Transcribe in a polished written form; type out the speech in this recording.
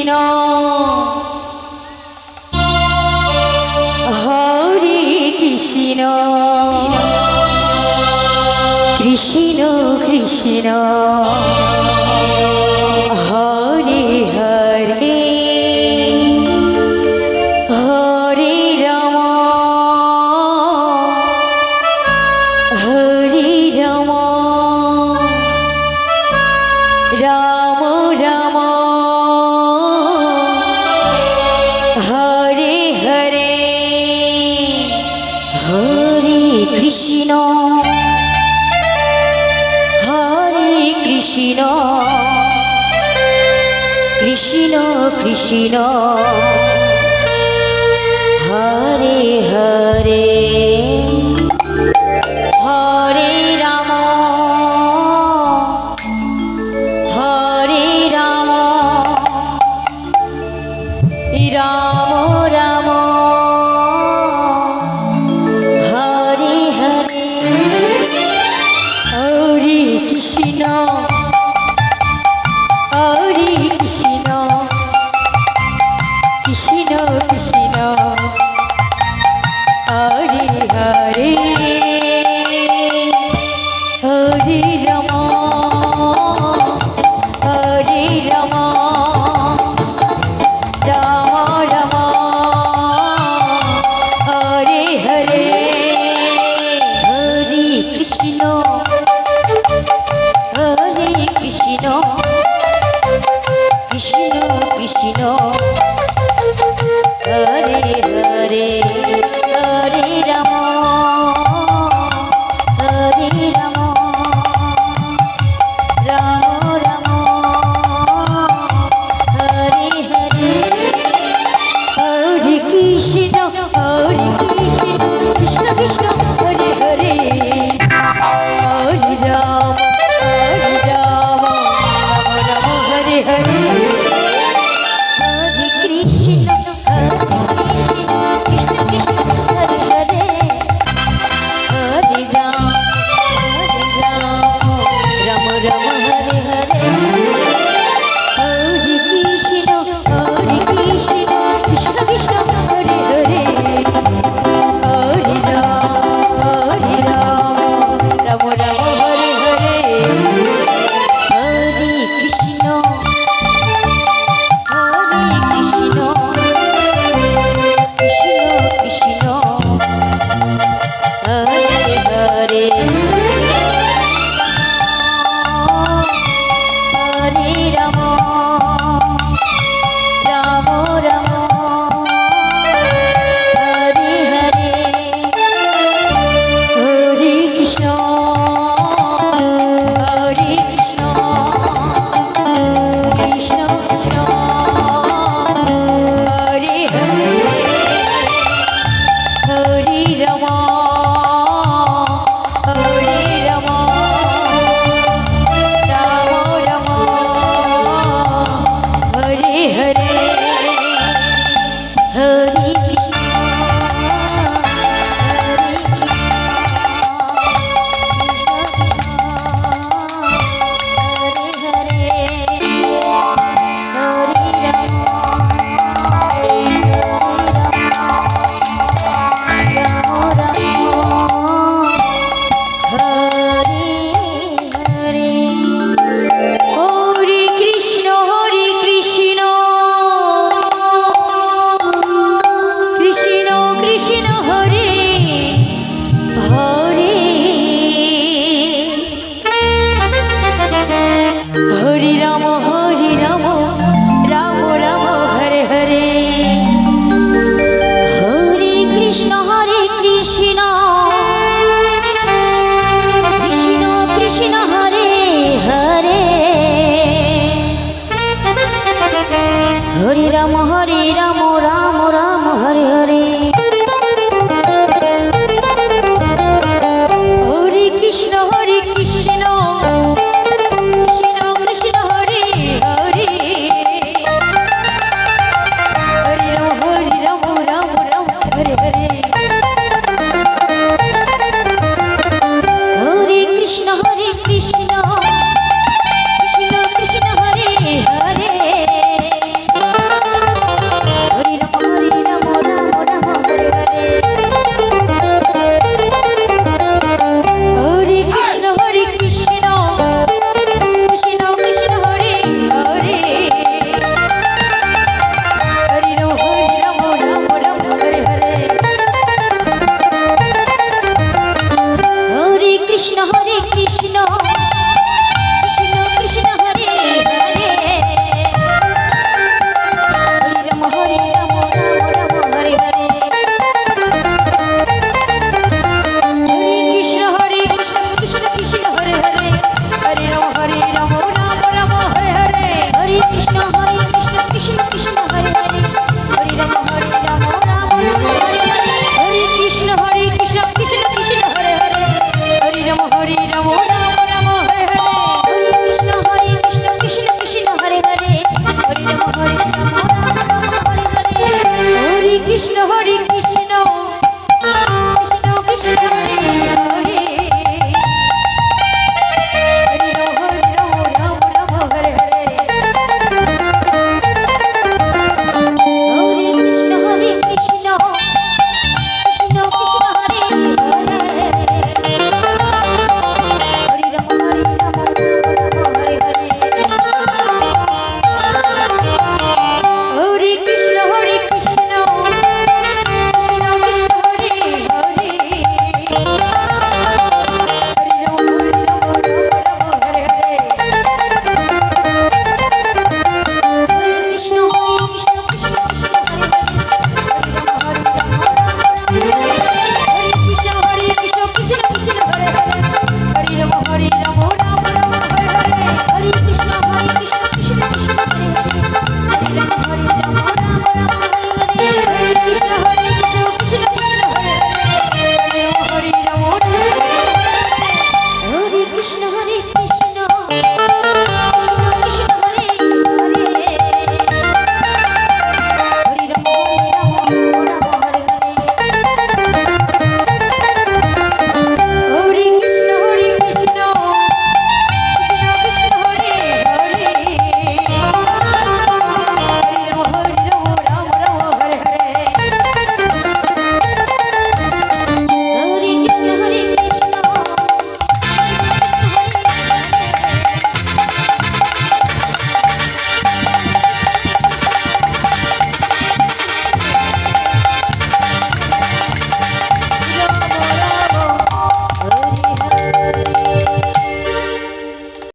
Krishna Hare Krishna Krishna Krishna Hare Hare Hare Ram Hare Ram Ram Ram Hare Hare Hare Krishna Hare Krishna Krishna Krishna Hare Hare Hare Ram Hare Ram Ram Ram Hare Hare Hare Krishna Hare Krishna Krishna Krishna Hare Hare Hare Ram Hare Ram Ram Ram Hare Hare Hare Krishna Hare Krishna Krishna Krishna Hare Hare Hare Ram Hare Ram Ram Ram Hare Hare Hare Krishna Krishna Krishna Hare Hare Hare Ram Ram Ram Hare Hare Hare Krishna Krishna Krishna Hare Hare Hare Ram Ram Ram Hare Hare Hare Krishna Krishna Krishna Hare Hare Hare Ram Ram Ram Hare Hare Hare Krishna Krishna Krishna Hare Hare Hare Ram Ram Ram Hare Hare Hare Krishna Hare Krishna Krishna Krishna Hare Hare Hare Ram Hare Ram Ram Ram Hare Hare Hare Krishna Hare Ram